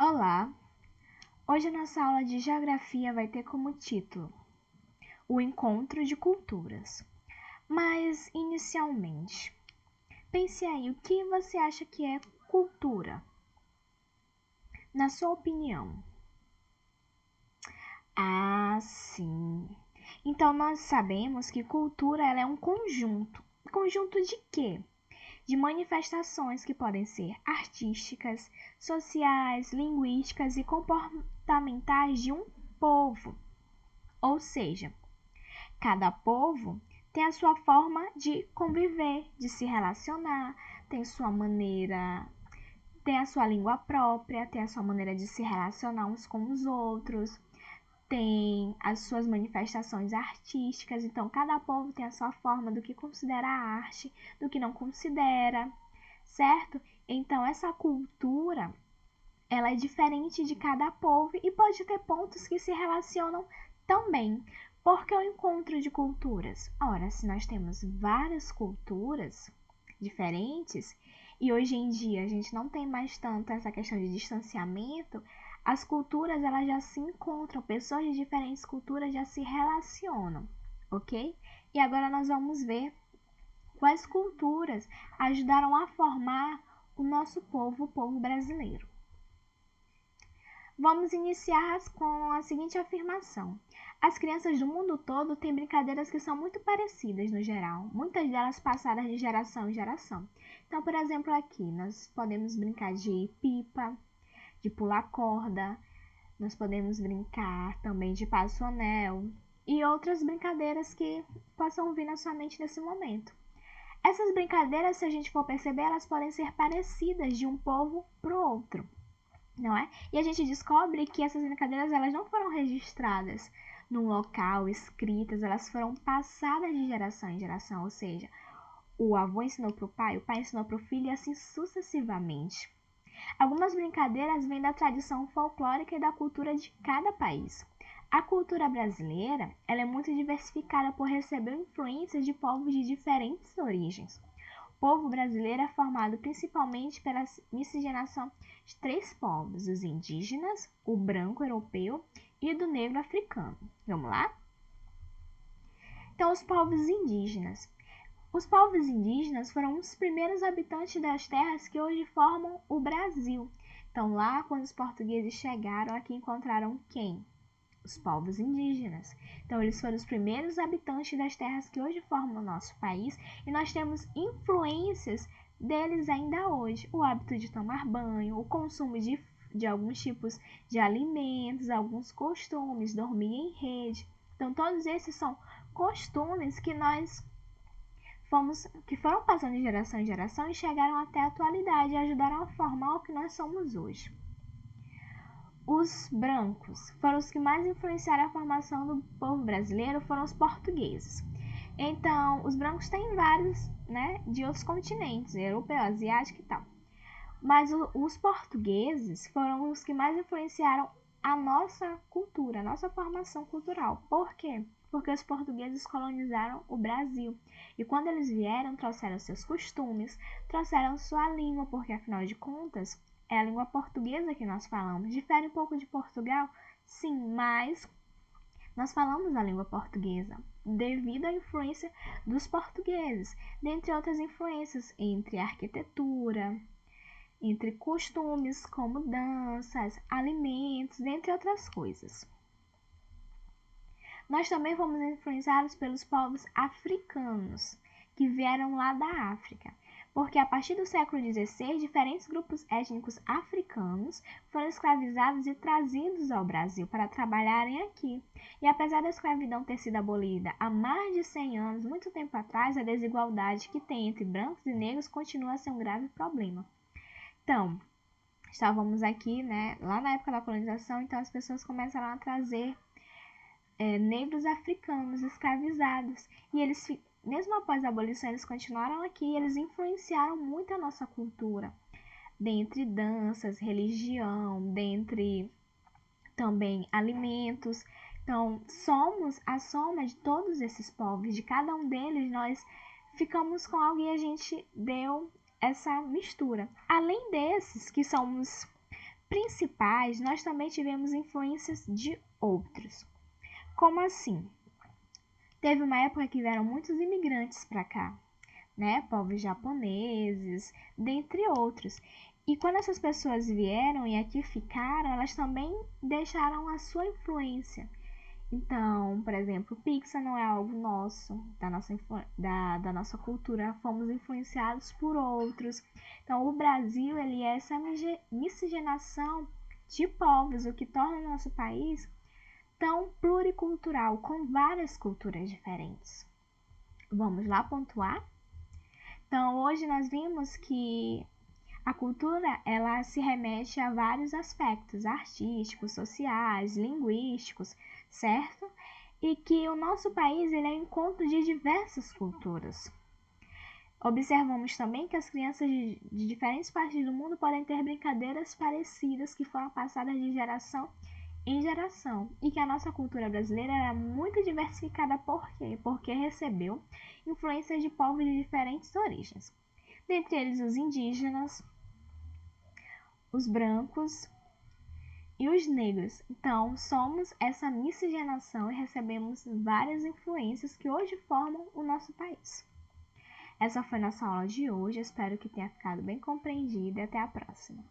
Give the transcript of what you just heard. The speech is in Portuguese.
Olá! Hoje a nossa aula de Geografia vai ter como título O Encontro de Culturas. Mas, inicialmente, pense aí, o que você acha que é cultura? Na sua opinião? Ah, sim! Então, nós sabemos que cultura ela é um conjunto. Conjunto de quê? De manifestações que podem ser artísticas, sociais, linguísticas e comportamentais de um povo. Ou seja, cada povo tem a sua forma de conviver, de se relacionar, tem sua maneira, tem a sua língua própria, tem a sua maneira de se relacionar uns com os outros, tem as suas manifestações artísticas. Então, cada povo tem a sua forma do que considera arte, do que não considera, certo? Então, essa cultura, ela é diferente de cada povo e pode ter pontos que se relacionam também. Porque o encontro de culturas? Ora, se nós temos várias culturas diferentes e hoje em dia a gente não tem mais tanto essa questão de distanciamento, as culturas elas já se encontram, pessoas de diferentes culturas já se relacionam, ok? E agora nós vamos ver quais culturas ajudaram a formar o nosso povo, o povo brasileiro. Vamos iniciar com a seguinte afirmação. As crianças do mundo todo têm brincadeiras que são muito parecidas no geral, muitas delas passadas de geração em geração. Então, por exemplo, aqui nós podemos brincar de pipa, de pular corda, nós podemos brincar também de passo-anel e outras brincadeiras que possam vir na sua mente nesse momento. Essas brincadeiras, se a gente for perceber, elas podem ser parecidas de um povo para o outro, não é? E a gente descobre que essas brincadeiras elas não foram registradas num local, escritas, elas foram passadas de geração em geração, ou seja, o avô ensinou para o pai ensinou para o filho e assim sucessivamente. Algumas brincadeiras vêm da tradição folclórica e da cultura de cada país. A cultura brasileira ela é muito diversificada por receber influências de povos de diferentes origens. O povo brasileiro é formado principalmente pela miscigenação de três povos, os indígenas, o branco europeu e do negro africano. Vamos lá? Então, os povos indígenas. Os povos indígenas foram os primeiros habitantes das terras que hoje formam o Brasil. Então, lá quando os portugueses chegaram, aqui encontraram quem? Os povos indígenas. Então, eles foram os primeiros habitantes das terras que hoje formam o nosso país e nós temos influências deles ainda hoje. O hábito de tomar banho, o consumo de alguns tipos de alimentos, alguns costumes, dormir em rede. Então, todos esses são costumes que foram passando de geração em geração e chegaram até a atualidade e ajudaram a formar o que nós somos hoje. Os brancos foram os que mais influenciaram a formação do povo brasileiro, foram os portugueses. Então, os brancos têm vários, de outros continentes, europeu, asiático e tal. Mas os portugueses foram os que mais influenciaram a nossa cultura, a nossa formação cultural. Por quê? Porque os portugueses colonizaram o Brasil. E quando eles vieram, trouxeram seus costumes, trouxeram sua língua, porque afinal de contas, é a língua portuguesa que nós falamos. Difere um pouco de Portugal? Sim, mas nós falamos a língua portuguesa devido à influência dos portugueses, dentre outras influências entre arquitetura, entre costumes como danças, alimentos, dentre outras coisas. Nós também fomos influenciados pelos povos africanos, que vieram lá da África, porque a partir do século XVI, diferentes grupos étnicos africanos foram escravizados e trazidos ao Brasil para trabalharem aqui. E apesar da escravidão ter sido abolida há mais de 100 anos, muito tempo atrás, a desigualdade que tem entre brancos e negros continua a ser um grave problema. Então, estávamos aqui, lá na época da colonização, então as pessoas começaram a trazer negros africanos escravizados. E eles, mesmo após a abolição, eles continuaram aqui e eles influenciaram muito a nossa cultura. Dentre danças, religião, dentre também alimentos. Então, somos a soma de todos esses povos, de cada um deles nós ficamos com algo e a gente deu essa mistura. Além desses, que somos principais, nós também tivemos influências de outros. Como assim? Teve uma época que vieram muitos imigrantes para cá, né? Povos japoneses, dentre outros. E quando essas pessoas vieram e aqui ficaram, elas também deixaram a sua influência. Então, por exemplo, pizza não é algo nosso, da nossa cultura, fomos influenciados por outros. Então, o Brasil, ele é essa miscigenação de povos, o que torna o nosso país tão pluricultural, com várias culturas diferentes. Vamos lá pontuar? Então, hoje nós vimos que a cultura, ela se remete a vários aspectos artísticos, sociais, linguísticos, certo? E que o nosso país, ele é um encontro de diversas culturas. Observamos também que as crianças de diferentes partes do mundo podem ter brincadeiras parecidas que foram passadas de geração em geração, e que a nossa cultura brasileira é muito diversificada. Por quê? Porque recebeu influências de povos de diferentes origens, dentre eles os indígenas, os brancos e os negros. Então, somos essa miscigenação e recebemos várias influências que hoje formam o nosso país. Essa foi nossa aula de hoje, espero que tenha ficado bem compreendida e até a próxima.